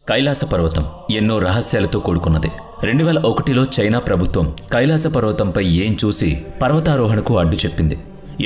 కైలాస పర్వతం ఎన్నో రహస్యాలతో కూడుకున్నది. 2001లో చైనా ప్రభుత్వం కైలాస పర్వతంపై ఏం చూసి పర్వతారోహణకు అడ్డు చెప్పింది.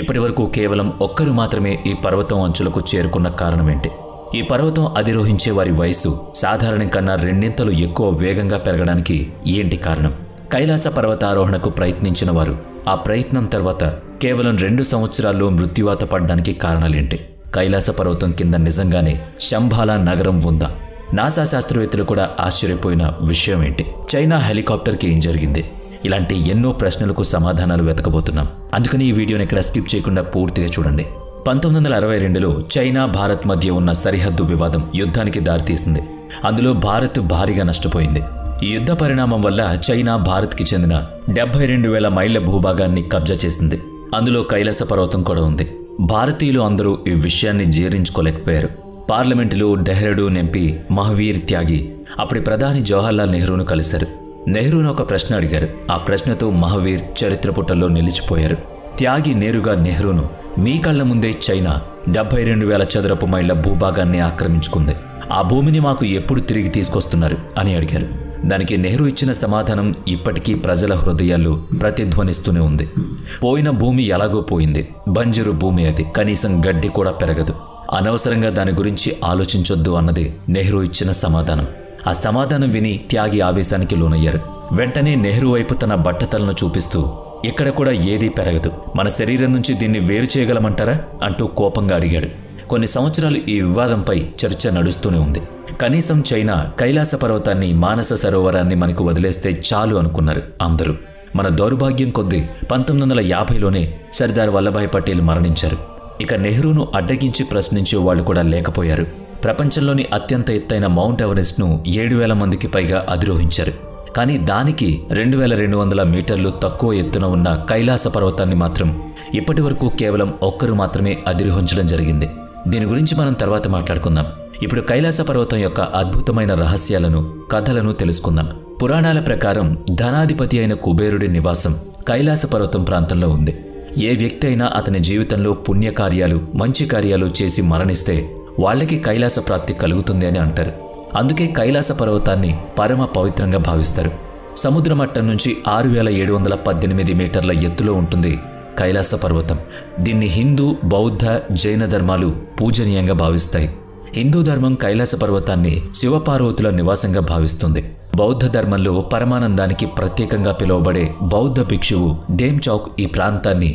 ఇప్పటివరకు కేవలం ఒక్కరు మాత్రమే ఈ పర్వతం అంచులకు చేరుకున్న కారణమేంటి? ఈ పర్వతం అధిరోహించే వారి వయసు సాధారణం కన్నా రెండింతలు ఎక్కువ వేగంగా పెరగడానికి ఏంటి కారణం? కైలాస పర్వతారోహణకు ప్రయత్నించిన వారు ఆ ప్రయత్నం తర్వాత కేవలం 2 సంవత్సరాల్లో మృత్యువాత పడడానికి కారణాలేంటి? కైలాస పర్వతం కింద నిజంగానే శంబాలా నగరం ఉందా? నాసా శాస్త్రవేత్తలు కూడా ఆశ్చర్యపోయిన విషయం ఏంటి? చైనా హెలికాప్టర్కి ఏం జరిగింది? ఇలాంటి ఎన్నో ప్రశ్నలకు సమాధానాలు వెతకబోతున్నాం. అందుకని ఈ వీడియోని ఎక్కడ స్కిప్ చేయకుండా పూర్తిగా చూడండి. 1962లో చైనా భారత్ మధ్య ఉన్న సరిహద్దు వివాదం యుద్ధానికి దారితీసింది. అందులో భారత్ భారీగా నష్టపోయింది. ఈ యుద్ధ పరిణామం వల్ల చైనా భారత్కి చెందిన 72,000 మైళ్ల భూభాగాన్ని కబ్జా చేసింది. అందులో కైలాస పర్వతం కూడా ఉంది. భారతీయులు అందరూ ఈ విషయాన్ని జీర్ణించుకోలేకపోయారు. పార్లమెంటులో డెహ్రాడూన్ ఎంపీ మహావీర్ త్యాగి అప్పటి ప్రధాని జవహర్లాల్ నెహ్రూను కలిశారు. నెహ్రూను ఒక ప్రశ్న అడిగారు. ఆ ప్రశ్నతో మహావీర్ చరిత్ర పుటల్లో నిలిచిపోయారు. త్యాగి నేరుగా నెహ్రూను, మీ కళ్ల ముందే చైనా 72,000 చదరపు మైళ్ల భూభాగాన్ని ఆక్రమించుకుంది. ఆ భూమిని మాకు ఎప్పుడు తిరిగి తీసుకొస్తున్నారు అని అడిగారు. దానికి నెహ్రూ ఇచ్చిన సమాధానం ఇప్పటికీ ప్రజల హృదయాల్లో ప్రతిధ్వనిస్తూనే ఉంది. పోయిన భూమి ఎలాగో పోయింది. బంజరు భూమి అది. కనీసం గడ్డి కూడా పెరగదు. అనవసరంగా దాని గురించి ఆలోచించొద్దు అన్నది నెహ్రూ ఇచ్చిన సమాధానం. ఆ సమాధానం విని త్యాగి ఆవేశానికి లోనయ్యారు. వెంటనే నెహ్రూ వైపు తన బట్టతలను చూపిస్తూ, ఇక్కడ కూడా ఏదీ పెరగదు, మన శరీరం నుంచి దీన్ని వేరు చేయగలమంటారా అంటూ కోపంగా అడిగాడు. కొన్ని సంవత్సరాలు ఈ వివాదంపై చర్చ నడుస్తూనే ఉంది. కనీసం చైనా కైలాస పర్వతాన్ని, మానస సరోవరాన్ని మనకు వదిలేస్తే చాలు అనుకున్నారు అందరూ. మన దౌర్భాగ్యం కొద్దీ 1950లోనే సర్దార్ వల్లభాయ్ పటేల్ మరణించారు. ఇక నెహ్రూను అడ్డగించి ప్రశ్నించే వాళ్ళు కూడా లేకపోయారు. ప్రపంచంలోని అత్యంత ఎత్తైన మౌంట్ ఎవరెస్ట్ను 7,000 మందికి పైగా అధిరోహించారు. కానీ దానికి 2,200 మీటర్లు తక్కువ ఎత్తున ఉన్న కైలాస పర్వతాన్ని మాత్రం ఇప్పటి వరకు కేవలం ఒక్కరు మాత్రమే అధిరోహించడం జరిగింది. దీని గురించి మనం తర్వాత మాట్లాడుకుందాం. ఇప్పుడు కైలాస పర్వతం యొక్క అద్భుతమైన రహస్యాలను, కథలను తెలుసుకుందాం. పురాణాల ప్రకారం ధనాధిపతి అయిన కుబేరుడి నివాసం కైలాస పర్వతం ప్రాంతంలో ఉంది. ఏ వ్యక్తి అయినా అతని జీవితంలో పుణ్యకార్యాలు, మంచి కార్యాలు చేసి మరణిస్తే వాళ్ళకి కైలాస ప్రాప్తి కలుగుతుంది అని అంటారు. అందుకే కైలాస పర్వతాన్ని పరమ పవిత్రంగా భావిస్తారు. సముద్ర మట్టం నుంచి 6,718 మీటర్ల ఎత్తులో ఉంటుంది కైలాస పర్వతం. దీన్ని హిందూ, బౌద్ధ, జైన ధర్మాలు పూజనీయంగా భావిస్తాయి. హిందూ ధర్మం కైలాస పర్వతాన్ని శివపార్వతుల నివాసంగా భావిస్తుంది. బౌద్ధ ధర్మంలో పరమానందానికి ప్రత్యేకంగా పిలువబడే బౌద్ధ భిక్షువు డేమ్ చౌక్ ఈ ప్రాంతాన్ని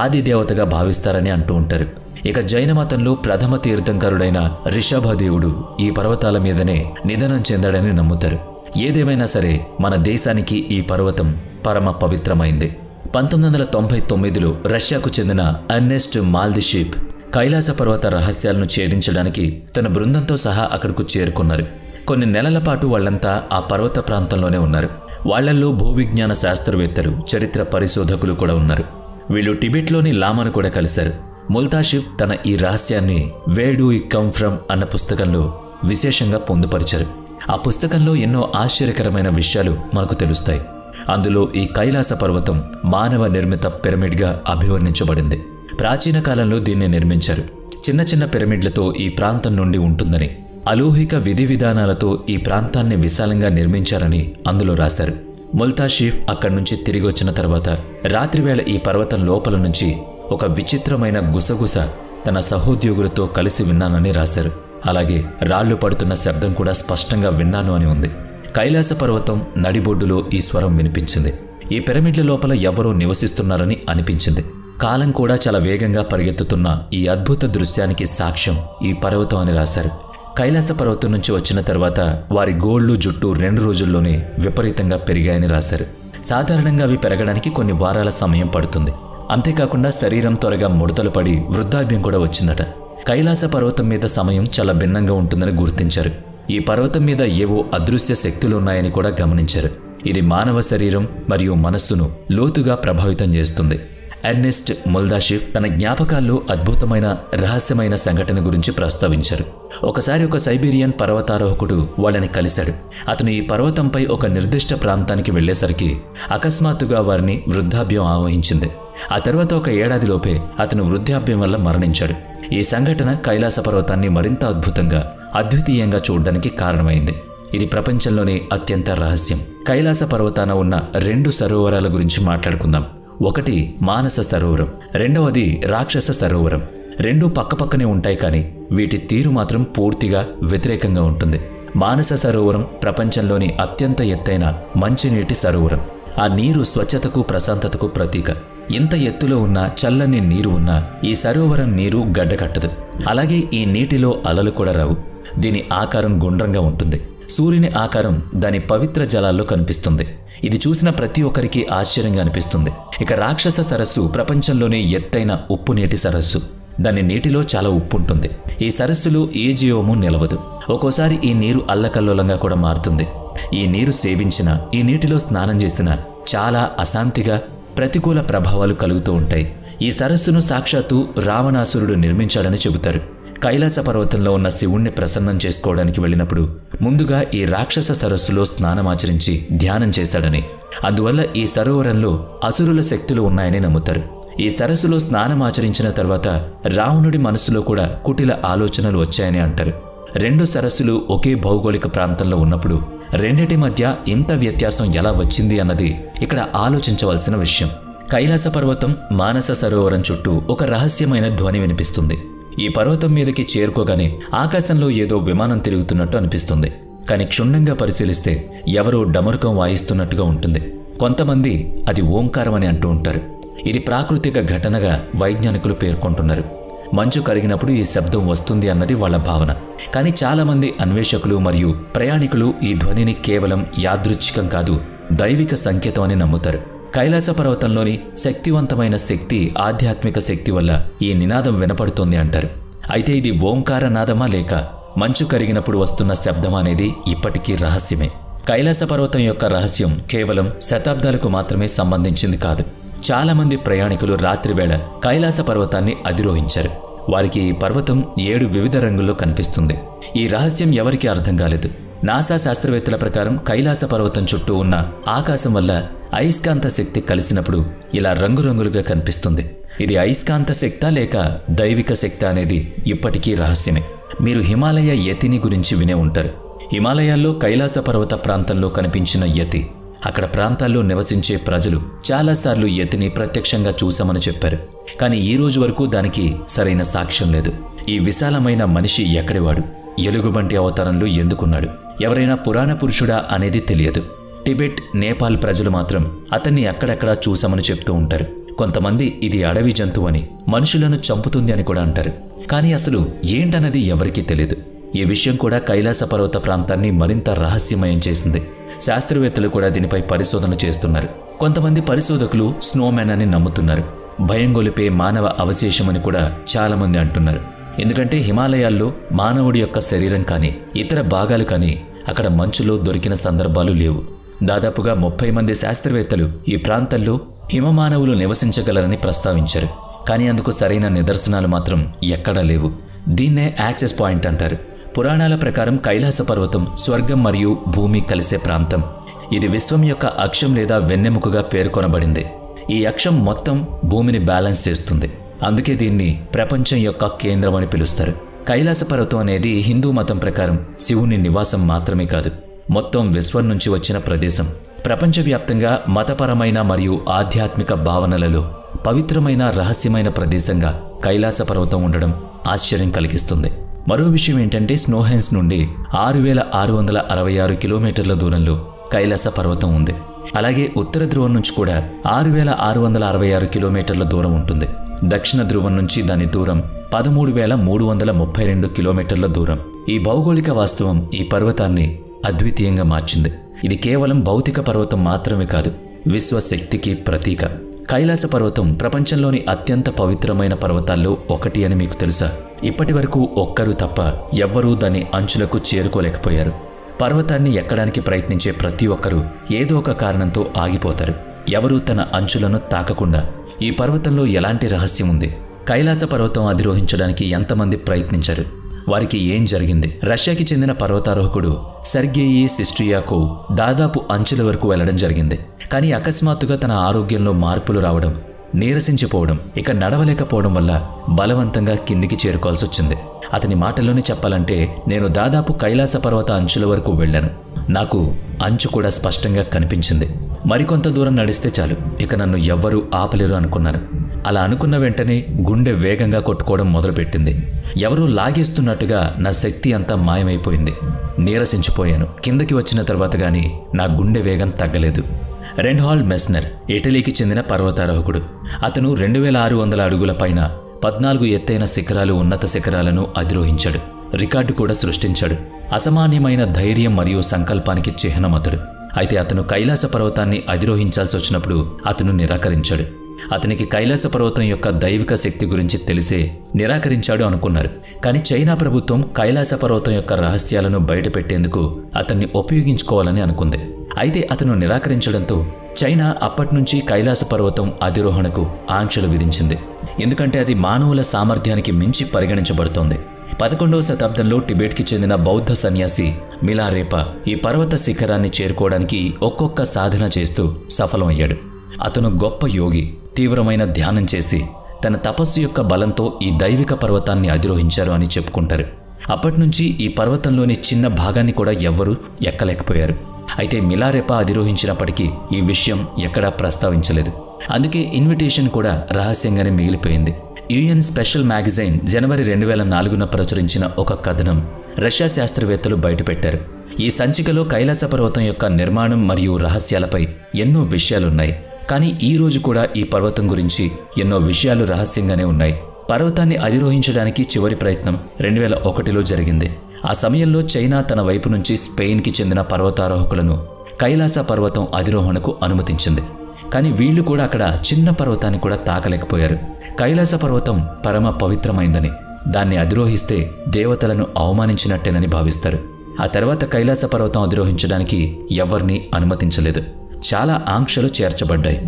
ఆదిదేవతగా భావిస్తారని అంటూ ఉంటారు. ఇక జైన మతంలో ప్రథమ తీర్థంకరుడైన రిషభదేవుడు ఈ పర్వతాల మీదనే నిధనం చెందాడని నమ్ముతారు. ఏదేమైనా సరే మన దేశానికి ఈ పర్వతం పరమ పవిత్రమైంది. 1999లో రష్యాకు చెందిన ఎర్నెస్ట్ మాల్దిషీప్ కైలాస పర్వత రహస్యాలను ఛేదించడానికి తన బృందంతో సహా అక్కడకు చేరుకున్నారు. కొన్ని నెలల పాటు వాళ్లంతా ఆ పర్వత ప్రాంతంలోనే ఉన్నారు. వాళ్లల్లో భూవిజ్ఞాన శాస్త్రవేత్తలు, చరిత్ర పరిశోధకులు కూడా ఉన్నారు. వీళ్ళు టిబెట్లోని లామాను కూడా కలిశారు. ముల్తాషిఫ్ తన ఈ రహస్యాన్ని wear do you come from అన్న పుస్తకంలో విశేషంగా పొందుపరిచారు. ఆ పుస్తకంలో ఎన్నో ఆశ్చర్యకరమైన విషయాలు మనకు తెలుస్తాయి. అందులో ఈ కైలాస పర్వతం మానవ నిర్మిత పిరమిడ్గా అభివర్ణించబడింది. ప్రాచీన కాలంలో దీన్ని నిర్మించారు. చిన్న చిన్న పిరమిడ్లతో ఈ ప్రాంతం నుండి ఉంటుందని, అలౌహిక విధి విధానాలతో ఈ ప్రాంతాన్ని విశాలంగా నిర్మించారని అందులో రాశారు. ముల్తాషిఫ్ అక్కడి నుంచి తిరిగి వచ్చిన తర్వాత రాత్రివేళ ఈ పర్వతం లోపల నుంచి ఒక విచిత్రమైన గుసగుస తన సహోద్యోగులతో కలిసి విన్నానని రాశారు. అలాగే రాళ్లు పడుతున్న శబ్దం కూడా స్పష్టంగా విన్నాను అని ఉంది. కైలాస పర్వతం నడిబొడ్డులో ఈ స్వరం వినిపించింది. ఈ పిరమిడ్ల లోపల ఎవరో నివసిస్తున్నారని అనిపించింది. కాలం కూడా చాలా వేగంగా పరిగెత్తుతున్న ఈ అద్భుత దృశ్యానికి సాక్ష్యం ఈ పర్వతం అని రాశారు. కైలాస పర్వతం నుంచి వచ్చిన తర్వాత వారి గోళ్లు, జుట్టు 2 రోజుల్లోనే విపరీతంగా పెరిగాయని రాశారు. సాధారణంగా అవి పెరగడానికి కొన్ని వారాల సమయం పడుతుంది. అంతేకాకుండా శరీరం త్వరగా ముడతలు పడి వృద్ధాప్యం కూడా వచ్చిందట. కైలాస పర్వతం మీద సమయం చాలా భిన్నంగా ఉంటుందని గుర్తించారు. ఈ పర్వతం మీద ఏవో అదృశ్య శక్తులు ఉన్నాయని కూడా గమనించారు. ఇది మానవ శరీరం మరియు మనస్సును లోతుగా ప్రభావితం చేస్తుంది. ఎర్నెస్ట్ ముల్దాషిఫ్ తన జ్ఞాపకాల్లో అద్భుతమైన రహస్యమైన సంఘటన గురించి ప్రస్తావించారు. ఒకసారి ఒక సైబీరియన్ పర్వతారోహకుడు వాళ్ళని కలిశాడు. అతను ఈ పర్వతంపై ఒక నిర్దిష్ట ప్రాంతానికి వెళ్లేసరికి అకస్మాత్తుగా వారిని వృద్ధాప్యం ఆవహించింది. ఆ తర్వాత ఒక ఏడాదిలోపే అతను వృద్ధాప్యం వల్ల మరణించాడు. ఈ సంఘటన కైలాస పర్వతాన్ని మరింత అద్భుతంగా, అద్వితీయంగా చూడడానికి కారణమైంది. ఇది ప్రపంచంలోనే అత్యంత రహస్యం. కైలాస పర్వతాన ఉన్న 2 సరోవరాల గురించి మాట్లాడుకుందాం. ఒకటి మానస సరోవరం, రెండవది రాక్షస సరోవరం. 2 పక్కపక్కనే ఉంటాయి, కానీ వీటి తీరు మాత్రం పూర్తిగా వ్యతిరేకంగా ఉంటుంది. మానస సరోవరం ప్రపంచంలోని అత్యంత ఎత్తైన మంచినీటి సరోవరం. ఆ నీరు స్వచ్ఛతకు, ప్రశాంతతకు ప్రతీక. ఇంత ఎత్తులో ఉన్న చల్లని నీరు ఉన్న ఈ సరోవరం నీరు గడ్డకట్టదు. అలాగే ఈ నీటిలో అలలు కూడా రావు. దీని ఆకారం గుండ్రంగా ఉంటుంది. సూర్యుని ఆకారం దాని పవిత్ర జలాల్లో కనిపిస్తుంది. ఇది చూసిన ప్రతి ఒక్కరికి ఆశ్చర్యంగా అనిపిస్తుంది. ఇక రాక్షస సరస్సు ప్రపంచంలోనే ఎత్తైన ఉప్పు నీటి సరస్సు. దాని నీటిలో చాలా ఉప్పు ఉంటుంది. ఈ సరస్సులో ఏ జీవము నిలవదు. ఒక్కోసారి ఈ నీరు అల్లకల్లోలంగా కూడా మారుతుంది. ఈ నీరు సేవించినా, ఈ నీటిలో స్నానం చేసినా చాలా అశాంతిగా, ప్రతికూల ప్రభావాలు కలుగుతూ ఉంటాయి. ఈ సరస్సును సాక్షాత్తు రావణాసురుడు నిర్మించాడని చెబుతారు. కైలాస పర్వతంలో ఉన్న శివుణ్ణి ప్రసన్నం చేసుకోవడానికి వెళ్ళినప్పుడు ముందుగా ఈ రాక్షస సరస్సులో స్నానమాచరించి ధ్యానం చేశాడని, అందువల్ల ఈ సరోవరంలో అసురుల శక్తులు ఉన్నాయని నమ్ముతారు. ఈ సరస్సులో స్నానమాచరించిన తర్వాత రావణుడి మనస్సులో కూడా కుటిల ఆలోచనలు వచ్చాయని అంటారు. 2 సరస్సులు ఒకే భౌగోళిక ప్రాంతంలో ఉన్నప్పుడు రెండిటి మధ్య ఇంత వ్యత్యాసం ఎలా వచ్చింది అన్నది ఇక్కడ ఆలోచించవలసిన విషయం. కైలాస పర్వతం, మానస సరోవరం చుట్టూ ఒక రహస్యమైన ధ్వని వినిపిస్తుంది. ఈ పర్వతం మీదకి చేరుకోగానే ఆకాశంలో ఏదో విమానం తిరుగుతున్నట్టు అనిపిస్తుంది. కానీ క్షుణ్ణంగా పరిశీలిస్తే ఎవరో డమరుకం వాయిస్తున్నట్టుగా ఉంటుంది. కొంతమంది అది ఓంకారం అని అంటూ ఉంటారు. ఇది ప్రాకృతిక ఘటనగా వైజ్ఞానికులు పేర్కొంటున్నారు. మంచు కరిగినప్పుడు ఈ శబ్దం వస్తుంది అన్నది వాళ్ళ భావన. కానీ చాలామంది అన్వేషకులు మరియు ప్రయాణికులు ఈ ధ్వనిని కేవలం యాదృచ్ఛికం కాదు, దైవిక సంకేతం అని నమ్ముతారు. కైలాస పర్వతంలోని శక్తివంతమైన శక్తి, ఆధ్యాత్మిక శక్తి వల్ల ఈ నినాదం వినపడుతోంది అంటారు. అయితే ఇది ఓంకార నాదమా లేక మంచు కరిగినప్పుడు వస్తున్న శబ్దం అనేది ఇప్పటికీ రహస్యమే. కైలాస పర్వతం యొక్క రహస్యం కేవలం శతాబ్దాలకు మాత్రమే సంబంధించింది కాదు. చాలామంది ప్రయాణికులు రాత్రివేళ కైలాస పర్వతాన్ని అధిరోహించారు. వారికి ఈ పర్వతం 7 వివిధ రంగుల్లో కనిపిస్తుంది. ఈ రహస్యం ఎవరికీ అర్థం కాలేదు. నాసా శాస్త్రవేత్తల ప్రకారం కైలాస పర్వతం చుట్టూ ఉన్న ఆకాశం వల్ల అయస్కాంత శక్తి కలిసినప్పుడు ఇలా రంగురంగులుగా కనిపిస్తుంది. ఇది అయస్కాంత శక్తా లేక దైవిక శక్తి అనేది ఇప్పటికీ రహస్యమే. మీరు హిమాలయ యతిని గురించి వినే ఉంటారు. హిమాలయాల్లో కైలాస పర్వత ప్రాంతంలో కనిపించిన యతి, అక్కడ ప్రాంతాల్లో నివసించే ప్రజలు చాలాసార్లు యతిని ప్రత్యక్షంగా చూశామని చెప్పారు. కానీ ఈ రోజు వరకు దానికి సరైన సాక్ష్యం లేదు. ఈ విశాలమైన మనిషి ఎక్కడివాడు? ఎలుగుబంటి అవతారంలో ఎందుకున్నాడు? ఎవరైనా పురాణ పురుషుడా అనేది తెలియదు. టిబెట్, నేపాల్ ప్రజలు మాత్రం అతన్ని అక్కడక్కడా చూశామని చెప్తూ ఉంటారు. కొంతమంది ఇది అడవి జంతువు అని, మనుషులను చంపుతుంది అని కూడా అంటారు. కానీ అసలు ఏంటన్నది ఎవరికీ తెలియదు. ఈ విషయం కూడా కైలాస పర్వత ప్రాంతాన్ని మరింత రహస్యమయం చేసింది. శాస్త్రవేత్తలు కూడా దీనిపై పరిశోధన చేస్తున్నారు. కొంతమంది పరిశోధకులు స్నోమ్యాన్ అని నమ్ముతున్నారు. భయం గొలిపే మానవ అవశేషమని కూడా చాలామంది అంటున్నారు. ఎందుకంటే హిమాలయాల్లో మానవుడి యొక్క శరీరం కానీ ఇతర భాగాలు కానీ అక్కడ మంచులో దొరికిన సందర్భాలు లేవు. దాదాపుగా 30 మంది శాస్త్రవేత్తలు ఈ ప్రాంతంలో హిమమానవులు నివసించగలరని ప్రస్తావించారు. కానీ అందుకు సరైన నిదర్శనాలు మాత్రం ఎక్కడా లేవు. దీన్నే యాక్సెస్ పాయింట్ అంటారు. పురాణాల ప్రకారం కైలాస పర్వతం స్వర్గం మరియు భూమి కలిసే ప్రాంతం. ఇది విశ్వం యొక్క అక్షం లేదా వెన్నెముకగా పేర్కొనబడింది. ఈ అక్షం మొత్తం భూమిని బ్యాలెన్స్ చేస్తుంది. అందుకే దీన్ని ప్రపంచం యొక్క కేంద్రం అని పిలుస్తారు. కైలాస పర్వతం అనేది హిందూ మతం ప్రకారం శివుని నివాసం మాత్రమే కాదు, మొత్తం విశ్వం నుంచి వచ్చిన ప్రదేశం. ప్రపంచవ్యాప్తంగా మతపరమైన మరియు ఆధ్యాత్మిక భావనలలో పవిత్రమైన రహస్యమైన ప్రదేశంగా కైలాస పర్వతం ఉండడం ఆశ్చర్యం కలిగిస్తుంది. మరో విషయం ఏంటంటే స్నోహెన్స్ నుండి 6666 కిలోమీటర్ల దూరంలో కైలాస పర్వతం ఉంది. అలాగే ఉత్తర ధ్రువం నుంచి కూడా 6666 కిలోమీటర్ల దూరం ఉంటుంది. దక్షిణ ధ్రువం నుంచి దాని దూరం 13332 కిలోమీటర్ల దూరం. ఈ భౌగోళిక వాస్తవం ఈ పర్వతాన్ని అద్వితీయంగా మార్చింది. ఇది కేవలం భౌతిక పర్వతం మాత్రమే కాదు, విశ్వశక్తికి ప్రతీక. కైలాస పర్వతం ప్రపంచంలోని అత్యంత పవిత్రమైన పర్వతాల్లో ఒకటి అని మీకు తెలుసా? ఇప్పటి వరకు ఒక్కరు తప్ప ఎవ్వరూ దాని అంచులకు చేరుకోలేకపోయారు. పర్వతాన్ని ఎక్కడానికి ప్రయత్నించే ప్రతి ఒక్కరూ ఏదో ఒక కారణంతో ఆగిపోతారు. ఎవరూ తన అంచులను తాకకుండా. ఈ పర్వతంలో ఎలాంటి రహస్యం ఉంది? కైలాస పర్వతం అధిరోహించడానికి ఎంతమంది ప్రయత్నించారు? వారికి ఏం జరిగింది? రష్యాకి చెందిన పర్వతారోహకుడు సెర్గేయి సిస్ట్రియాకోవ్ దాదాపు అంచుల వరకు వెళ్లడం జరిగింది. కానీ అకస్మాత్తుగా తన ఆరోగ్యంలో మార్పులు రావడం, నీరసించిపోవడం, ఇక నడవలేకపోవడం వల్ల బలవంతంగా కిందికి చేరుకోవాల్సి వచ్చింది. అతని మాటల్లోనే చెప్పాలంటే, నేను దాదాపు కైలాస పర్వత అంచుల వరకు వెళ్ళాను. నాకు అంచు కూడా స్పష్టంగా కనిపించింది. మరికొంత దూరం నడిస్తే చాలు, ఇక నన్ను ఎవ్వరూ ఆపలేరు అనుకున్నాను. అలా అనుకున్న వెంటనే గుండె వేగంగా కొట్టుకోవడం మొదలుపెట్టింది. ఎవరూ లాగేస్తున్నట్టుగా నా శక్తి అంతా మాయమైపోయింది. నీరసించిపోయాను. కిందకి వచ్చిన తర్వాత గానీ నా గుండె వేగం తగ్గలేదు. రెన్హాల్డ్ మెస్నర్ ఇటలీకి చెందిన పర్వతారోహకుడు. అతను 2600 అడుగుల పైన 14 ఎత్తైన శిఖరాలు, ఉన్నత శిఖరాలను అధిరోహించాడు. రికార్డు కూడా సృష్టించాడు. అసామాన్యమైన ధైర్యం మరియు సంకల్పానికి చిహ్నం అతడు. అయితే అతను కైలాస పర్వతాన్ని అధిరోహించాల్సి వచ్చినప్పుడు అతను నిరాకరించాడు. అతనికి కైలాస పర్వతం యొక్క దైవిక శక్తి గురించి తెలిసే నిరాకరించాడు అనుకున్నారు. కానీ చైనా ప్రభుత్వం కైలాస పర్వతం యొక్క రహస్యాలను బయటపెట్టేందుకు అతన్ని ఉపయోగించుకోవాలని అనుకుంది. అయితే అతను నిరాకరించడంతో చైనా అప్పట్నుంచి కైలాస పర్వతం అధిరోహణకు ఆంక్షలు విధించింది. ఎందుకంటే అది మానవుల సామర్థ్యానికి మించి పరిగణించబడుతోంది. 11వ శతాబ్దంలో టిబెట్కి చెందిన బౌద్ధ సన్యాసి మిలారేపా ఈ పర్వత శిఖరాన్ని చేరుకోవడానికి ఒక్కొక్క సాధన చేస్తూ సఫలమయ్యాడు. అతను గొప్ప యోగి. తీవ్రమైన ధ్యానం చేసి తన తపస్సు యొక్క బలంతో ఈ దైవిక పర్వతాన్ని అధిరోహించారు అని చెప్పుకుంటారు. అప్పట్నుంచి ఈ పర్వతంలోని చిన్న భాగాన్ని కూడా ఎవ్వరూ ఎక్కలేకపోయారు. అయితే మిలారెపా అధిరోహించినప్పటికీ ఈ విషయం ఎక్కడా ప్రస్తావించలేదు. అందుకే ఇన్విటేషన్ కూడా రహస్యంగానే మిగిలిపోయింది. యుఎన్ స్పెషల్ మ్యాగజైన్ జనవరి 2004న ప్రచురించిన ఒక కథనం రష్యా శాస్త్రవేత్తలు బయటపెట్టారు. ఈ సంచికలో కైలాస పర్వతం యొక్క నిర్మాణం మరియు రహస్యాలపై ఎన్నో విషయాలున్నాయి. కానీ ఈ రోజు కూడా ఈ పర్వతం గురించి ఎన్నో విషయాలు రహస్యంగానే ఉన్నాయి. పర్వతాన్ని అధిరోహించడానికి చివరి ప్రయత్నం 2001లో జరిగింది. ఆ సమయంలో చైనా తన వైపు నుంచి స్పెయిన్కి చెందిన పర్వతారోహకులను కైలాస పర్వతం అధిరోహణకు అనుమతించింది. కానీ వీళ్లు కూడా అక్కడ చిన్న పర్వతాన్ని కూడా తాకలేకపోయారు. కైలాస పర్వతం పరమ పవిత్రమైందని, దాన్ని అధిరోహిస్తే దేవతలను అవమానించినట్టేనని భావిస్తారు. ఆ తర్వాత కైలాస పర్వతం అధిరోహించడానికి ఎవరినీ అనుమతించలేదు. చాలా ఆంక్షలు చేర్చబడ్డాయి.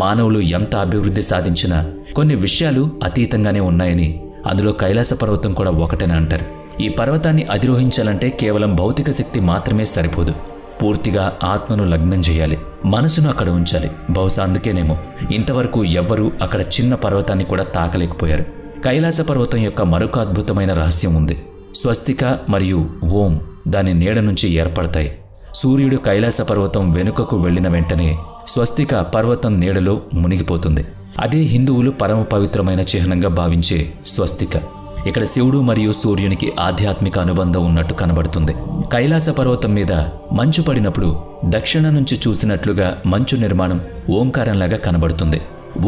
మానవులు ఎంత అభివృద్ధి సాధించినా కొన్ని విషయాలు అతీతంగానే ఉన్నాయని, అందులో కైలాస పర్వతం కూడా ఒకటేనా అంటారు. ఈ పర్వతాన్ని అధిరోహించాలంటే కేవలం భౌతిక శక్తి మాత్రమే సరిపోదు. పూర్తిగా ఆత్మను లగ్నం చేయాలి, మనసును అక్కడ ఉంచాలి. బహుశా అందుకేనేమో ఇంతవరకు ఎవ్వరూ అక్కడ చిన్న పర్వతాన్ని కూడా తాకలేకపోయారు. కైలాస పర్వతం యొక్క మరొక అద్భుతమైన రహస్యం ఉంది. స్వస్తిక మరియు ఓం దాని నీడ నుంచి ఏర్పడతాయి. సూర్యుడు కైలాస పర్వతం వెనుకకు వెళ్లిన వెంటనే స్వస్తిక పర్వతం నీడలో మునిగిపోతుంది. అదే హిందువులు పరమ పవిత్రమైన చిహ్నంగా భావించే స్వస్తిక. ఇక్కడ శివుడు మరియు సూర్యునికి ఆధ్యాత్మిక అనుబంధం ఉన్నట్టు కనబడుతుంది. కైలాస పర్వతం మీద మంచు పడినప్పుడు దక్షిణ నుంచి చూసినట్లుగా మంచు నిర్మాణం ఓంకారంలాగా కనబడుతుంది.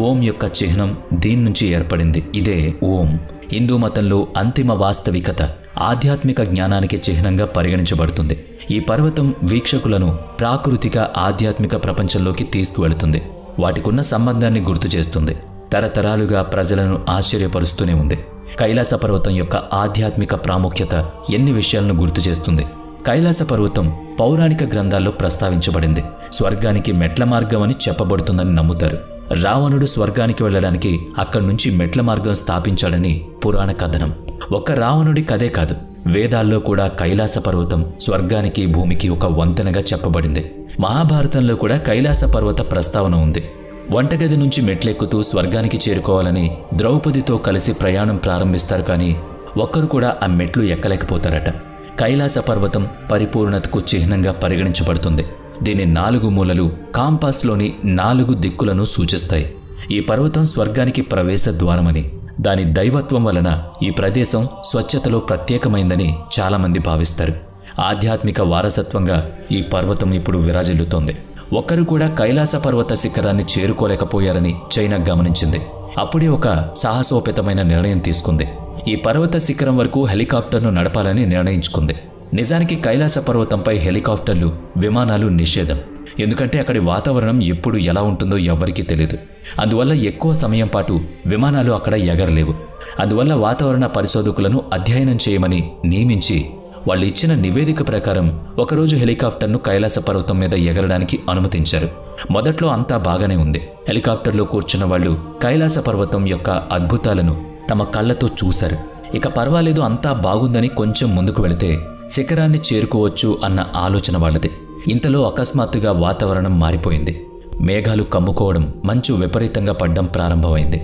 ఓం యొక్క చిహ్నం దీని నుంచి ఏర్పడింది. ఇదే ఓం. హిందూ మతంలో అంతిమ వాస్తవికత, ఆధ్యాత్మిక జ్ఞానానికి చిహ్నంగా పరిగణించబడుతుంది. ఈ పర్వతం వీక్షకులను ప్రాకృతిక ఆధ్యాత్మిక ప్రపంచంలోకి తీసుకువెళుతుంది. వాటికున్న సంబంధాన్ని గుర్తు చేస్తుంది. తరతరాలుగా ప్రజలను ఆశ్చర్యపరుస్తూనే ఉంది. కైలాస పర్వతం యొక్క ఆధ్యాత్మిక ప్రాముఖ్యత ఎన్ని విషయాలను గుర్తు చేస్తుంది. కైలాస పర్వతం పౌరాణిక గ్రంథాల్లో ప్రస్తావించబడింది. స్వర్గానికి మెట్ల మార్గం అని చెప్పబడుతుందని నమ్ముతారు. రావణుడు స్వర్గానికి వెళ్లడానికి అక్కడి నుంచి మెట్ల మార్గం స్థాపించాడని పురాణ కథనం. ఒక్క రావణుడి కథే కాదు, వేదాల్లో కూడా కైలాస పర్వతం స్వర్గానికి భూమికి ఒక వంతెనగా చెప్పబడింది. మహాభారతంలో కూడా కైలాస పర్వత ప్రస్తావన ఉంది. వంటగది నుంచి మెట్లెక్కుతూ స్వర్గానికి చేరుకోవాలని ద్రౌపదితో కలిసి ప్రయాణం ప్రారంభిస్తారు. కానీ ఒక్కరు కూడా ఆ మెట్లు ఎక్కలేకపోతారట. కైలాస పర్వతం పరిపూర్ణతకు చిహ్నంగా పరిగణించబడుతుంది. దీని 4 మూలలు కాంపాస్లోని 4 దిక్కులను సూచిస్తాయి. ఈ పర్వతం స్వర్గానికి ప్రవేశ ద్వారమని, దాని దైవత్వం వలన ఈ ప్రదేశం స్వచ్ఛతలో ప్రత్యేకమైందని చాలామంది భావిస్తారు. ఆధ్యాత్మిక వారసత్వంగా ఈ పర్వతం ఇప్పుడు విరాజిల్లుతోంది. ఒక్కరు కూడా కైలాస పర్వత శిఖరాన్ని చేరుకోలేకపోయారని చైనా గమనించింది. అప్పుడే ఒక సాహసోపేతమైన నిర్ణయం తీసుకుంది. ఈ పర్వత శిఖరం వరకు హెలికాప్టర్ను నడపాలని నిర్ణయించుకుంది. నిజానికి కైలాస పర్వతంపై హెలికాప్టర్లు, విమానాలు నిషేధం. ఎందుకంటే అక్కడి వాతావరణం ఎప్పుడు ఎలా ఉంటుందో ఎవ్వరికీ తెలియదు. అందువల్ల ఎక్కువ సమయం పాటు విమానాలు అక్కడ ఎగరలేవు. అందువల్ల వాతావరణ పరిశోధకులను అధ్యయనం చేయమని నియమించి వాళ్ళు ఇచ్చిన నివేదిక ప్రకారం ఒకరోజు హెలికాప్టర్ను కైలాస పర్వతం మీద ఎగరడానికి అనుమతించారు. మొదట్లో అంతా బాగానే ఉంది. హెలికాప్టర్లో కూర్చున్న వాళ్ళు కైలాస పర్వతం యొక్క అద్భుతాలను తమ కళ్ళతో చూశారు. ఇక పర్వాలేదు, అంతా బాగుందని కొంచెం ముందుకు వెళితే శిఖరాన్ని చేరుకోవచ్చు అన్న ఆలోచన వాళ్ళది. ఇంతలో అకస్మాత్తుగా వాతావరణం మారిపోయింది. మేఘాలు కమ్ముకోవడం, మంచు విపరీతంగా పడ్డం ప్రారంభమైంది.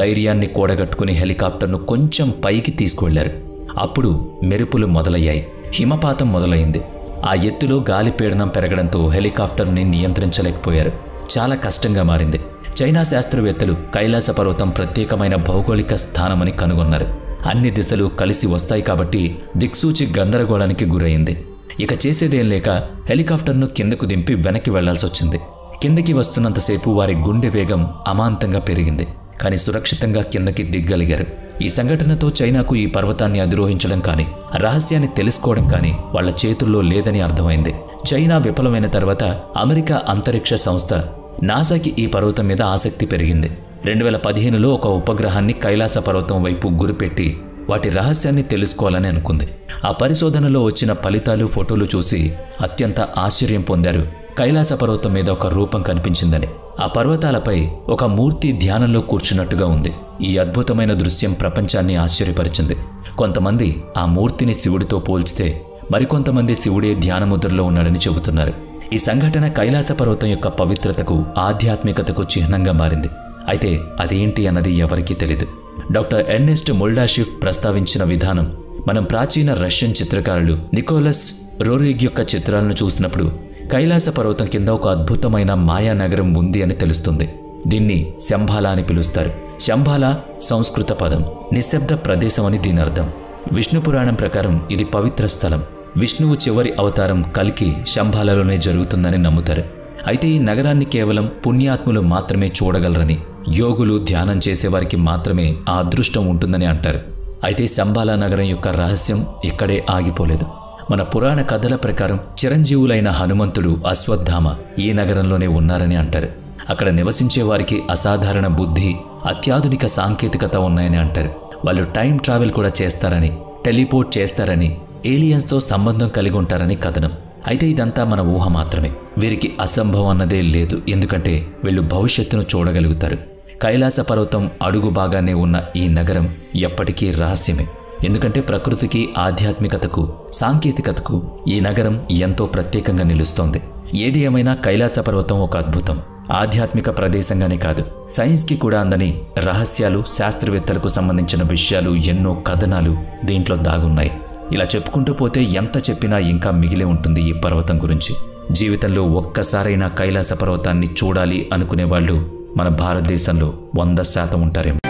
ధైర్యాన్ని కూడగట్టుకుని హెలికాప్టర్ను కొంచెం పైకి తీసుకువెళ్లారు. అప్పుడు మెరుపులు మొదలయ్యాయి. హిమపాతం మొదలైంది. ఆ ఎత్తులో గాలి పీడనం పెరగడంతో హెలికాప్టర్ని నియంత్రించలేకపోయారు. చాలా కష్టంగా మారింది. చైనా శాస్త్రవేత్తలు కైలాస పర్వతం ప్రత్యేకమైన భౌగోళిక స్థానమని కనుగొన్నారు. అన్ని దిశలు కలిసి వస్తాయి కాబట్టి దిక్సూచి గందరగోళానికి గురైంది. ఇక చేసేదేం లేక హెలికాప్టర్ను కిందకు దింపి వెనక్కి వెళ్లాల్సొచ్చింది. కిందకి వస్తున్నంతసేపు వారి గుండె వేగం అమాంతంగా పెరిగింది. కానీ సురక్షితంగా కిందకి దిగ్గలిగారు. ఈ సంఘటనతో చైనాకు ఈ పర్వతాన్ని అధిరోహించడం కానీ రహస్యాన్ని తెలుసుకోవడం కానీ వాళ్ల చేతుల్లో లేదని అర్థమైంది. చైనా విఫలమైన తర్వాత అమెరికా అంతరిక్ష సంస్థ నాసాకి ఈ పర్వతం మీద ఆసక్తి పెరిగింది. 2015లో ఒక ఉపగ్రహాన్ని కైలాస పర్వతం వైపు గురిపెట్టి వాటి రహస్యాన్ని తెలుసుకోవాలని అనుకుంది. ఆ పరిశోధనలో వచ్చిన ఫలితాలు, ఫోటోలు చూసి అత్యంత ఆశ్చర్యం పొందారు. కైలాస పర్వతం మీద ఒక రూపం కనిపించిందని. ఆ పర్వతాలపై ఒక మూర్తి ధ్యానంలో కూర్చున్నట్టుగా ఉంది. ఈ అద్భుతమైన దృశ్యం ప్రపంచాన్ని ఆశ్చర్యపరిచింది. కొంతమంది ఆ మూర్తిని శివుడితో పోల్చితే మరికొంతమంది శివుడే ధ్యానముద్రలో ఉన్నాడని చెబుతున్నారు. ఈ సంఘటన కైలాస పర్వతం యొక్క పవిత్రతకు, ఆధ్యాత్మికతకు చిహ్నంగా మారింది. అయితే అదేంటి అన్నది ఎవరికీ తెలీదు. డాక్టర్ ఎర్నెస్ట్ మొల్డాషివ్ ప్రస్తావించిన విధానం మనం ప్రాచీన రష్యన్ చిత్రకారులు నికోలస్ రోరిగ్ యొక్క చిత్రాలను చూసినప్పుడు కైలాస పర్వతం కింద ఒక అద్భుతమైన మాయా నగరం ఉంది అని తెలుస్తుంది. దీన్ని శంబాలా అని పిలుస్తారు. శంబాలా సంస్కృత పదం, నిశ్శబ్ద ప్రదేశం అని దీని అర్థం. విష్ణు పురాణం ప్రకారం ఇది పవిత్ర స్థలం. విష్ణువు చివరి అవతారం కల్కి శంబాలాలోనే జరుగుతుందని నమ్ముతారు. అయితే ఈ నగరాన్ని కేవలం పుణ్యాత్ములు మాత్రమే చూడగలరని, యోగులు, ధ్యానం చేసేవారికి మాత్రమే ఆ అదృష్టం ఉంటుందని అంటారు. అయితే శంబాలా నగరం యొక్క రహస్యం ఇక్కడే ఆగిపోలేదు. మన పురాణ కథల ప్రకారం చిరంజీవులైన హనుమంతుడు, అశ్వత్థామ ఈ నగరంలోనే ఉన్నారని అంటారు. అక్కడ నివసించే వారికి అసాధారణ బుద్ధి, అత్యాధునిక సాంకేతికత ఉన్నాయని అంటారు. వాళ్ళు టైం ట్రావెల్ కూడా చేస్తారని, టెలిపోర్ట్ చేస్తారని, ఏలియన్స్తో సంబంధం కలిగి ఉంటారని కథనం. అయితే ఇదంతా మన ఊహ మాత్రమే. వీరికి అసంభవం అన్నదే లేదు. ఎందుకంటే వీళ్ళు భవిష్యత్తును చూడగలుగుతారు. కైలాస పర్వతం అడుగు భాగానే ఉన్న ఈ నగరం ఎప్పటికీ రహస్యమే. ఎందుకంటే ప్రకృతికి, ఆధ్యాత్మికతకు, సాంకేతికతకు ఈ నగరం ఎంతో ప్రత్యేకంగా నిలుస్తోంది. ఏది ఏమైనా కైలాస పర్వతం ఒక అద్భుతం. ఆధ్యాత్మిక ప్రదేశంగానే కాదు, సైన్స్కి కూడా అందని రహస్యాలు, శాస్త్రవేత్తలకు సంబంధించిన విషయాలు, ఎన్నో కథనాలు దీంట్లో దాగున్నాయి. ఇలా చెప్పుకుంటూ పోతే ఎంత చెప్పినా ఇంకా మిగిలే ఉంటుంది ఈ పర్వతం గురించి. జీవితంలో ఒక్కసారైనా కైలాస పర్వతాన్ని చూడాలి అనుకునే వాళ్ళు మన భారతదేశంలో 100% ఉంటారేమో.